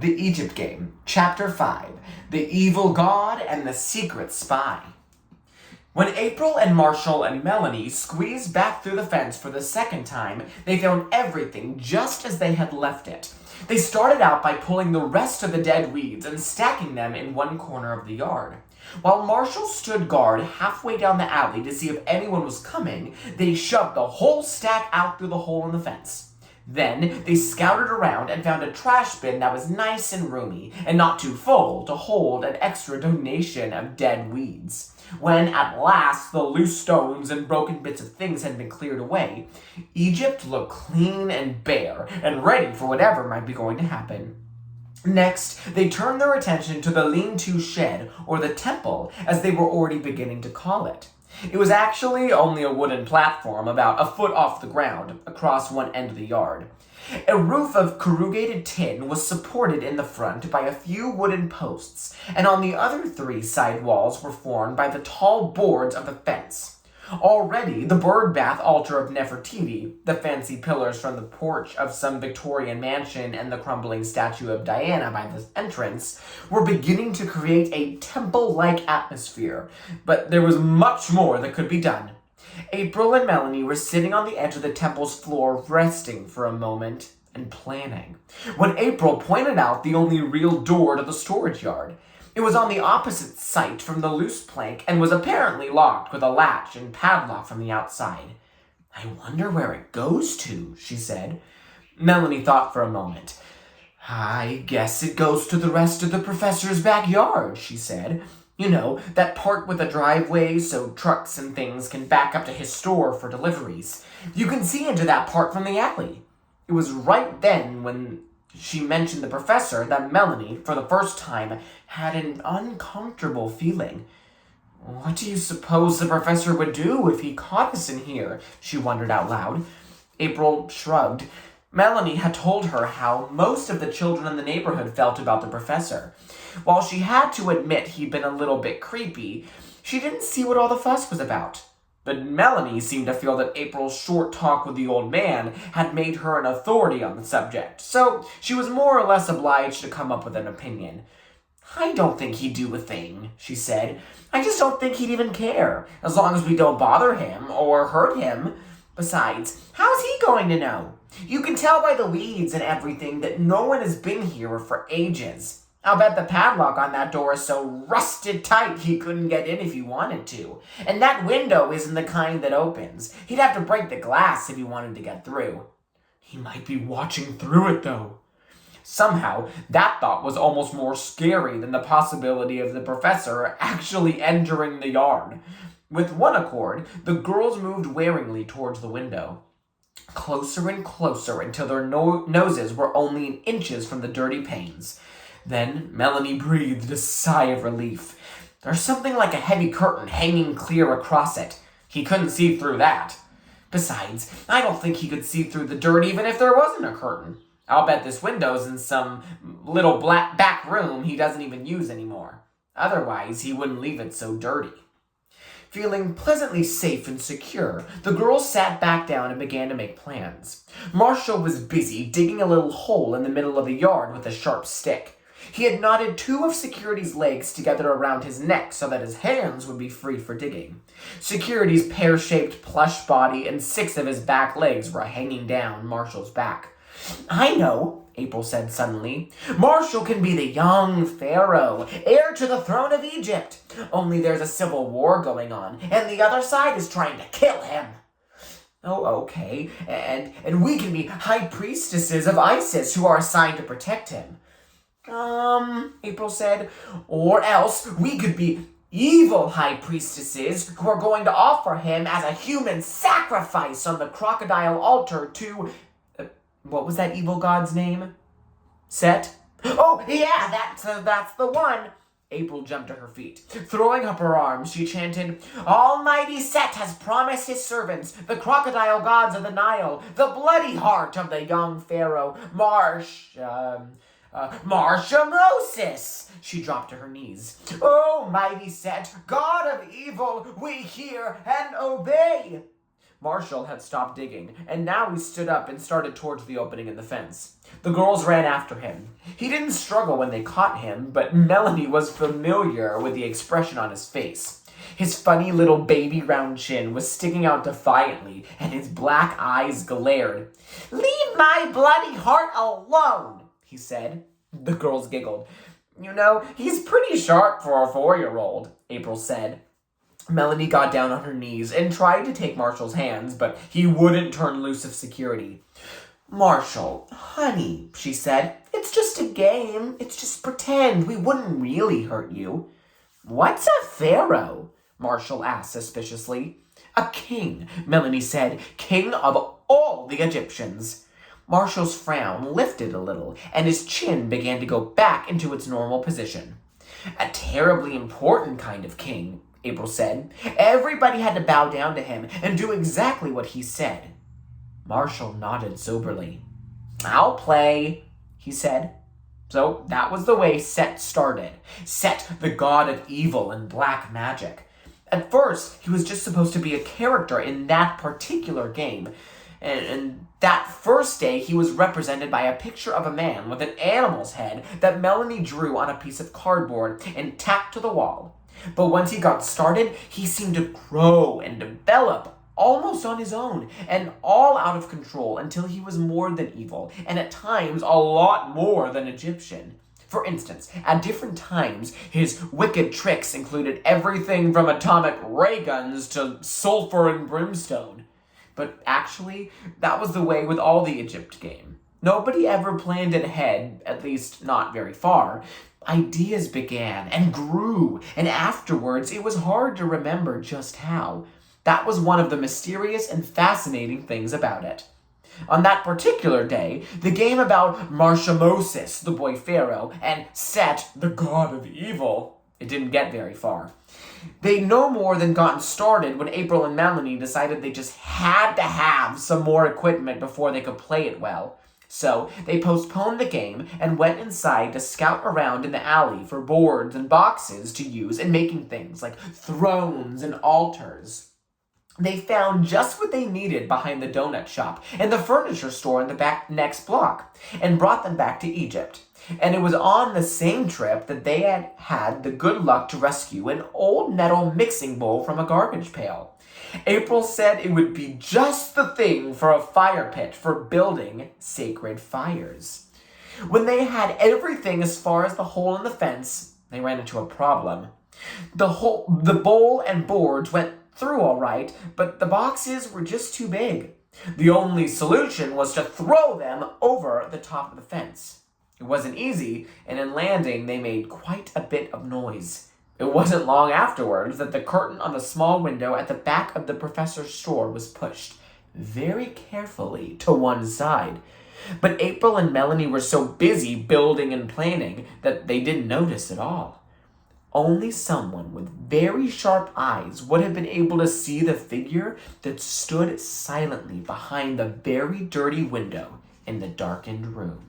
The Egypt Game, Chapter 5, The Evil God and the Secret Spy. When April and Marshall and Melanie squeezed back through the fence for the second time, they found everything just as they had left it. They started out by pulling the rest of the dead weeds and stacking them in one corner of the yard. While Marshall stood guard halfway down the alley to see if anyone was coming, they shoved the whole stack out through the hole in the fence. Then they scouted around and found a trash bin that was nice and roomy and not too full to hold an extra donation of dead weeds. When at last the loose stones and broken bits of things had been cleared away, Egypt looked clean and bare and ready for whatever might be going to happen. Next, they turned their attention to the lean-to shed, or the temple, as they were already beginning to call it. It was actually only a wooden platform about a foot off the ground, across one end of the yard. A roof of corrugated tin was supported in the front by a few wooden posts, and on the other three side walls were formed by the tall boards of the fence. Already, the bird bath altar of Nefertiti, the fancy pillars from the porch of some Victorian mansion, and the crumbling statue of Diana by the entrance were beginning to create a temple-like atmosphere, but there was much more that could be done. April and Melanie were sitting on the edge of the temple's floor, resting for a moment and planning, when April pointed out the only real door to the storage yard. It was on the opposite side from the loose plank and was apparently locked with a latch and padlock from the outside. "I wonder where it goes to," she said. Melanie thought for a moment. "I guess it goes to the rest of the professor's backyard," she said. "You know, that part with a driveway so trucks and things can back up to his store for deliveries. You can see into that part from the alley." It was right then when she mentioned the professor that Melanie, for the first time, had an uncomfortable feeling. "What do you suppose the professor would do if he caught us in here?" she wondered out loud. April shrugged. Melanie had told her how most of the children in the neighborhood felt about the professor. While she had to admit he'd been a little bit creepy, she didn't see what all the fuss was about. But Melanie seemed to feel that April's short talk with the old man had made her an authority on the subject, so she was more or less obliged to come up with an opinion. "I don't think he'd do a thing," she said. "I just don't think he'd even care, as long as we don't bother him or hurt him. Besides, how's he going to know? You can tell by the weeds and everything that no one has been here for ages. I'll bet the padlock on that door is so rusted tight he couldn't get in if he wanted to. And that window isn't the kind that opens. He'd have to break the glass if he wanted to get through." "He might be watching through it, though." Somehow, that thought was almost more scary than the possibility of the professor actually entering the yard. With one accord, the girls moved waringly towards the window. Closer and closer until their noses were only inches from the dirty panes. Then Melanie breathed a sigh of relief. There's something like a heavy curtain hanging clear across it. He couldn't see through that. Besides, I don't think he could see through the dirt even if there wasn't a curtain. I'll bet this window's in some little black back room he doesn't even use anymore. Otherwise, he wouldn't leave it so dirty. Feeling pleasantly safe and secure, the girls sat back down and began to make plans. Marshall was busy digging a little hole in the middle of the yard with a sharp stick. He had knotted two of Security's legs together around his neck so that his hands would be free for digging. Security's pear-shaped plush body and 6 of his back legs were hanging down Marshall's back. "I know," April said suddenly. "Marshall can be the young pharaoh, heir to the throne of Egypt. Only there's a civil war going on, and the other side is trying to kill him." "Oh, okay. And we can be high priestesses of Isis who are assigned to protect him." April said. "Or else we could be evil high priestesses who are going to offer him as a human sacrifice on the crocodile altar to..." What was that evil god's name? Set? "Oh, yeah, that's the one." April jumped to her feet. Throwing up her arms, she chanted, "Almighty Set has promised his servants, the crocodile gods of the Nile, the bloody heart of the young pharaoh, Moses." She dropped to her knees. "Oh, mighty Set, God of evil, we hear and obey." Marshall had stopped digging, and now he stood up and started towards the opening in the fence. The girls ran after him. He didn't struggle when they caught him, but Melanie was familiar with the expression on his face. His funny little baby round chin was sticking out defiantly, and his black eyes glared. "Leave my bloody heart alone," he said. The girls giggled. "You know, he's pretty sharp for a 4-year-old, April said. Melanie got down on her knees and tried to take Marshall's hands, but he wouldn't turn loose of security. "Marshall, honey," she said, "it's just a game. It's just pretend. We wouldn't really hurt you." "What's a pharaoh?" Marshall asked suspiciously. "A king," Melanie said, "king of all the Egyptians." Marshall's frown lifted a little, and his chin began to go back into its normal position. "A terribly important kind of king," April said. "Everybody had to bow down to him and do exactly what he said." Marshall nodded soberly. "I'll play," he said. So that was the way Set started. Set, the god of evil and black magic. At first, he was just supposed to be a character in that particular game. And that first day, he was represented by a picture of a man with an animal's head that Melanie drew on a piece of cardboard and tacked to the wall. But once he got started, he seemed to grow and develop almost on his own and all out of control until he was more than evil, and at times a lot more than Egyptian. For instance, at different times, his wicked tricks included everything from atomic ray guns to sulfur and brimstone. But actually, that was the way with all the Egypt game. Nobody ever planned it ahead, at least not very far. Ideas began and grew, and afterwards it was hard to remember just how. That was one of the mysterious and fascinating things about it. On that particular day, the game about Marshamosis, the boy pharaoh, and Set, the god of evil, it didn't get very far. They'd no more than gotten started when April and Melanie decided they just had to have some more equipment before they could play it well. So they postponed the game and went inside to scout around in the alley for boards and boxes to use in making things like thrones and altars. They found just what they needed behind the donut shop and the furniture store in the next block and brought them back to Egypt. And it was on the same trip that they had had the good luck to rescue an old metal mixing bowl from a garbage pail. April said it would be just the thing for a fire pit for building sacred fires. When they had everything as far as the hole in the fence, they ran into a problem. The bowl and boards went through all right, but the boxes were just too big. The only solution was to throw them over the top of the fence. It wasn't easy, and in landing, they made quite a bit of noise. It wasn't long afterwards that the curtain on the small window at the back of the professor's store was pushed very carefully to one side. But April and Melanie were so busy building and planning that they didn't notice at all. Only someone with very sharp eyes would have been able to see the figure that stood silently behind the very dirty window in the darkened room.